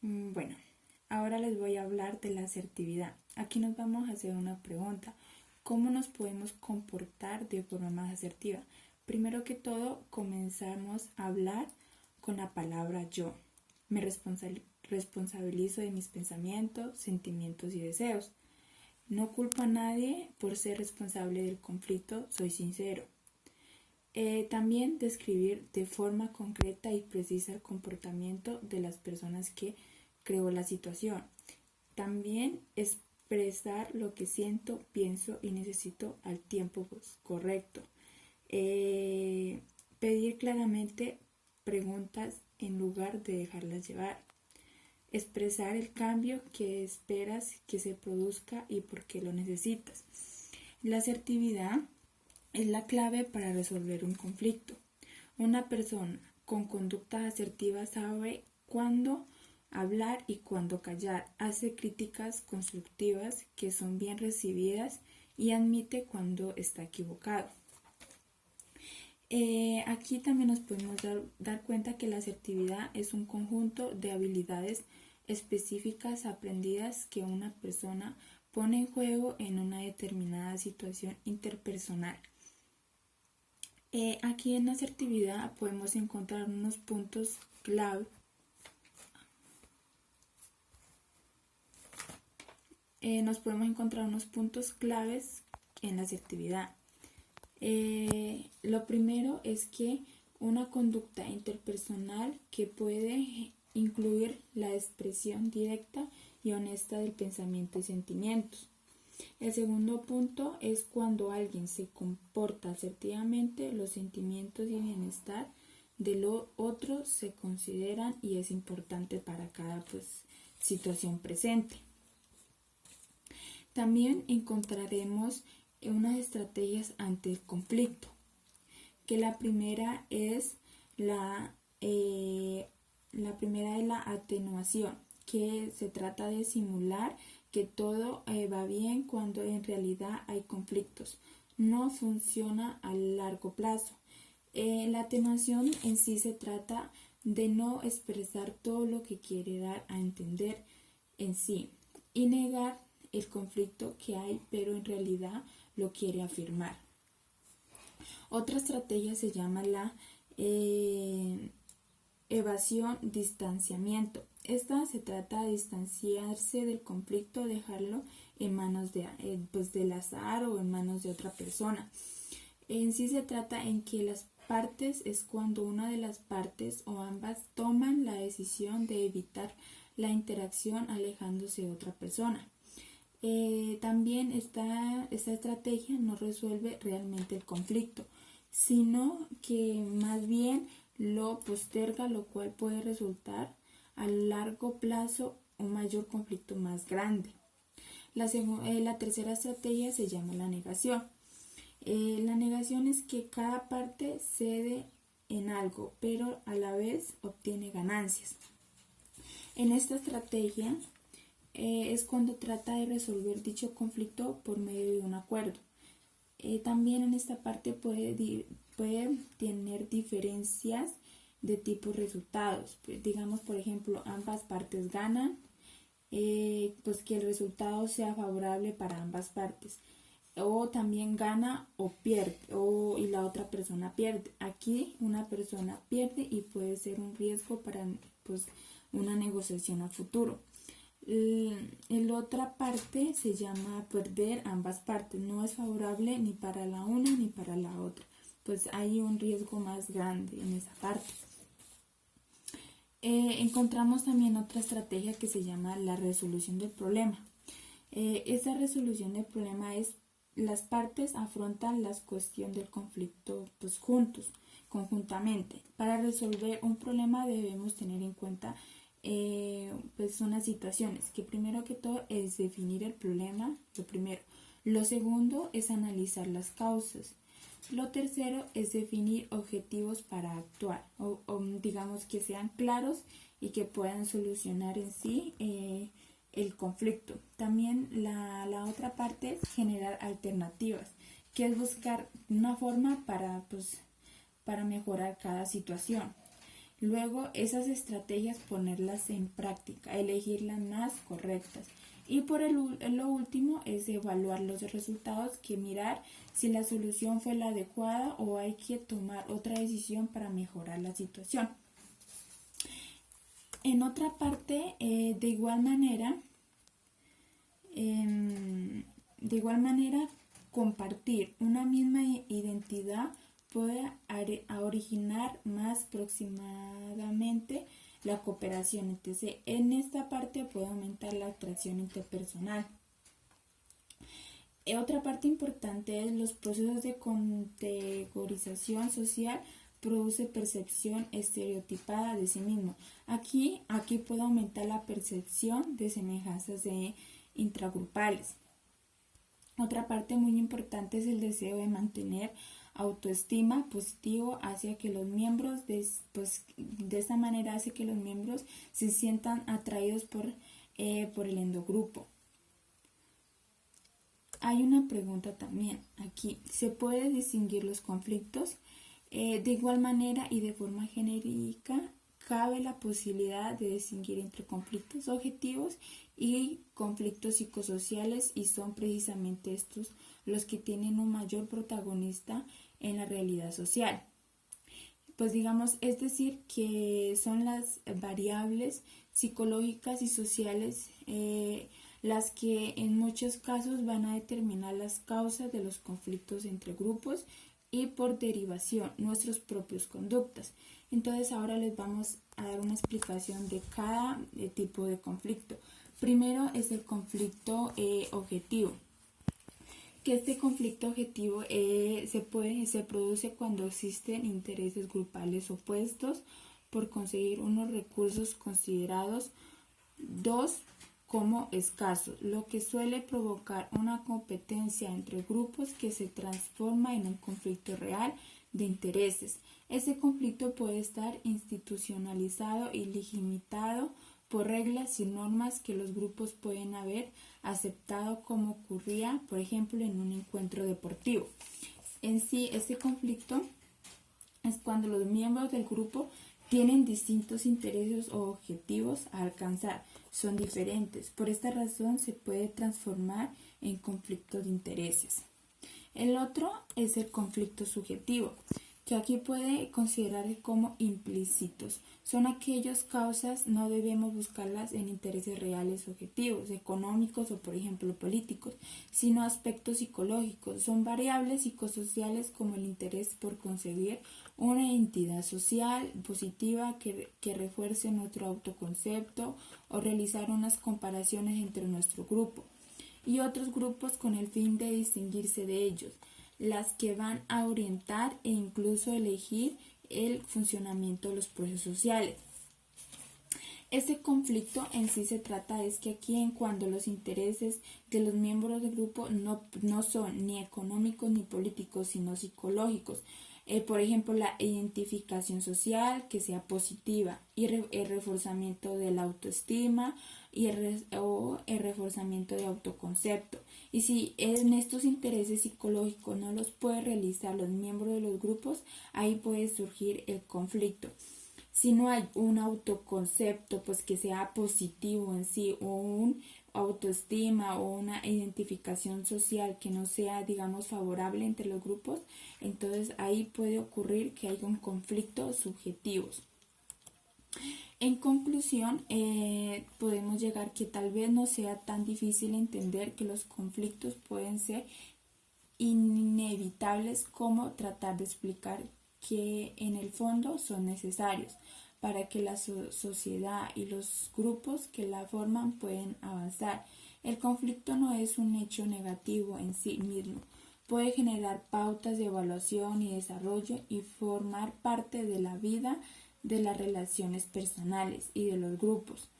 Bueno, ahora les voy a hablar de la asertividad. Aquí nos vamos a hacer una pregunta. ¿Cómo nos podemos comportar de forma más asertiva? Primero que todo, comenzamos a hablar con la palabra yo. Me responsabilizo de mis pensamientos, sentimientos y deseos. No culpo a nadie por ser responsable del conflicto, soy sincero. También describir de forma concreta y precisa el comportamiento de las personas que creó la situación. También expresar lo que siento, pienso y necesito al tiempo correcto. Pedir claramente preguntas en lugar de dejarlas llevar. Expresar el cambio que esperas que se produzca y por qué lo necesitas. La asertividad es la clave para resolver un conflicto. Una persona con conducta asertiva sabe cuándo hablar y cuándo callar, hace críticas constructivas que son bien recibidas y admite cuando está equivocado. Aquí también nos podemos dar cuenta que la asertividad es un conjunto de habilidades específicas aprendidas que una persona pone en juego en una determinada situación interpersonal. Aquí en la asertividad podemos encontrar unos puntos clave. Nos podemos encontrar unos puntos claves en la asertividad. Lo primero es que una conducta interpersonal que puede incluir la expresión directa y honesta del pensamiento y sentimientos. El segundo punto es cuando alguien se comporta asertivamente, los sentimientos y bienestar de los otros se consideran y es importante para cada situación presente. También encontraremos unas estrategias ante el conflicto, que la primera es la atenuación, que se trata de simular que todo va bien cuando en realidad hay conflictos. No funciona a largo plazo. La atenuación en sí se trata de no expresar todo lo que quiere dar a entender en sí y negar el conflicto que hay, pero en realidad lo quiere afirmar. Otra estrategia se llama la evasión, distanciamiento. Esta se trata de distanciarse del conflicto, dejarlo en manos del azar o en manos de otra persona. En sí se trata en que las partes es cuando una de las partes o ambas toman la decisión de evitar la interacción alejándose de otra persona. También esta estrategia no resuelve realmente el conflicto, sino que más bien lo posterga, lo cual puede resultar a largo plazo un mayor conflicto más grande. La tercera estrategia se llama la negación. La negación es que cada parte cede en algo, pero a la vez obtiene ganancias. En esta estrategia es cuando trata de resolver dicho conflicto por medio de un acuerdo. También en esta parte puede tener diferencias de tipos resultados. Pues digamos, por ejemplo, ambas partes ganan, pues que el resultado sea favorable para ambas partes. O también gana o pierde, y la otra persona pierde. Aquí una persona pierde y puede ser un riesgo para una negociación a futuro. La otra parte se llama perder ambas partes, no es favorable ni para la una ni para la otra, pues hay un riesgo más grande en esa parte. Encontramos también otra estrategia que se llama la resolución del problema. Esa resolución del problema es las partes afrontan la cuestión del conflicto conjuntamente. Para resolver un problema debemos tener en cuenta unas situaciones, que primero que todo es definir el problema, lo primero. Lo segundo es analizar las causas. Lo tercero es definir objetivos para actuar, o digamos que sean claros y que puedan solucionar en sí el conflicto. También la otra parte es generar alternativas, que es buscar una forma para mejorar cada situación. Luego, esas estrategias ponerlas en práctica, elegir las más correctas. Y lo último es evaluar los resultados, que mirar si la solución fue la adecuada o hay que tomar otra decisión para mejorar la situación. En otra parte, de igual manera, compartir una misma identidad puede originar más aproximadamente la cooperación. Entonces, en esta parte puede aumentar la atracción interpersonal. Otra parte importante es los procesos de categorización social produce percepción estereotipada de sí mismo. Aquí puede aumentar la percepción de semejanzas intragrupales. Otra parte muy importante es el deseo de mantener autoestima positivo hacia que los miembros, de esta manera hace que los miembros se sientan atraídos por el endogrupo. Hay una pregunta también aquí. ¿Se puede distinguir los conflictos? De igual manera y de forma genérica, cabe la posibilidad de distinguir entre conflictos objetivos y conflictos psicosociales, y son precisamente estos los que tienen un mayor protagonista en la realidad social. Pues digamos, es decir, que son las variables psicológicas y sociales las que en muchos casos van a determinar las causas de los conflictos entre grupos y por derivación nuestras propias conductas. Entonces ahora les vamos a dar una explicación de cada tipo de conflicto. Primero es el conflicto objetivo, que este conflicto objetivo se produce cuando existen intereses grupales opuestos por conseguir unos recursos considerados como escasos, lo que suele provocar una competencia entre grupos que se transforma en un conflicto real de intereses. Ese conflicto puede estar institucionalizado y limitado por reglas y normas que los grupos pueden haber aceptado, como ocurría, por ejemplo, en un encuentro deportivo. En sí, este conflicto es cuando los miembros del grupo tienen distintos intereses o objetivos a alcanzar, son diferentes. Por esta razón se puede transformar en conflicto de intereses. El otro es el conflicto subjetivo, que aquí puede considerarse como implícitos. Son aquellas causas, no debemos buscarlas en intereses reales objetivos, económicos o por ejemplo políticos, sino aspectos psicológicos. Son variables psicosociales como el interés por conseguir una identidad social positiva que refuerce nuestro autoconcepto o realizar unas comparaciones entre nuestro grupo y otros grupos con el fin de distinguirse de ellos, las que van a orientar e incluso elegir el funcionamiento de los procesos sociales. Este conflicto en sí se trata es que aquí en cuando los intereses de los miembros del grupo no son ni económicos ni políticos, sino psicológicos. Por ejemplo, la identificación social que sea positiva y el reforzamiento de la autoestima o el reforzamiento de autoconcepto. Y si en estos intereses psicológicos no los puede realizar los miembros de los grupos, ahí puede surgir el conflicto. Si no hay un autoconcepto pues que sea positivo en sí, o un autoestima o una identificación social que no sea, digamos, favorable entre los grupos, entonces ahí puede ocurrir que haya un conflicto subjetivos. En conclusión, podemos llegar que tal vez no sea tan difícil entender que los conflictos pueden ser inevitables como tratar de explicar que en el fondo son necesarios para que la sociedad y los grupos que la forman pueden avanzar. El conflicto no es un hecho negativo en sí mismo, puede generar pautas de evaluación y desarrollo y formar parte de la vida de las relaciones personales y de los grupos.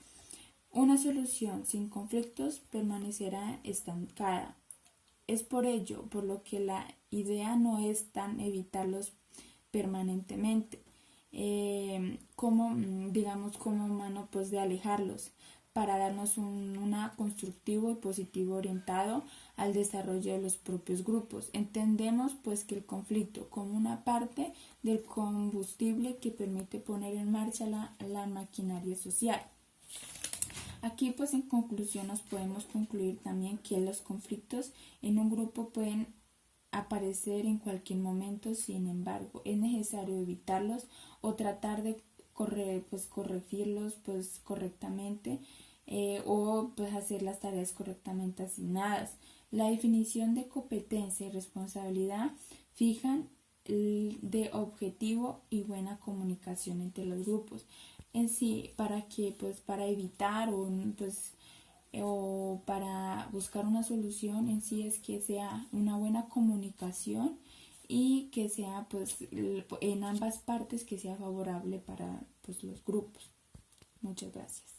Una solución sin conflictos permanecerá estancada. Es por ello por lo que la idea no es tan evitarlos permanentemente como mano pues de alejarlos, para darnos una constructivo y positivo orientado al desarrollo de los propios grupos. Entendemos pues que el conflicto como una parte del combustible que permite poner en marcha la maquinaria social. Aquí pues en conclusión nos podemos concluir también que los conflictos en un grupo pueden aparecer en cualquier momento, sin embargo es necesario evitarlos o tratar de corregirlos pues correctamente, o pues hacer las tareas correctamente asignadas. La definición de competencia y responsabilidad fijan de objetivo y buena comunicación entre los grupos en sí, para evitar o para buscar una solución en sí, es que sea una buena comunicación y que sea pues en ambas partes, que sea favorable para pues los grupos. Muchas gracias.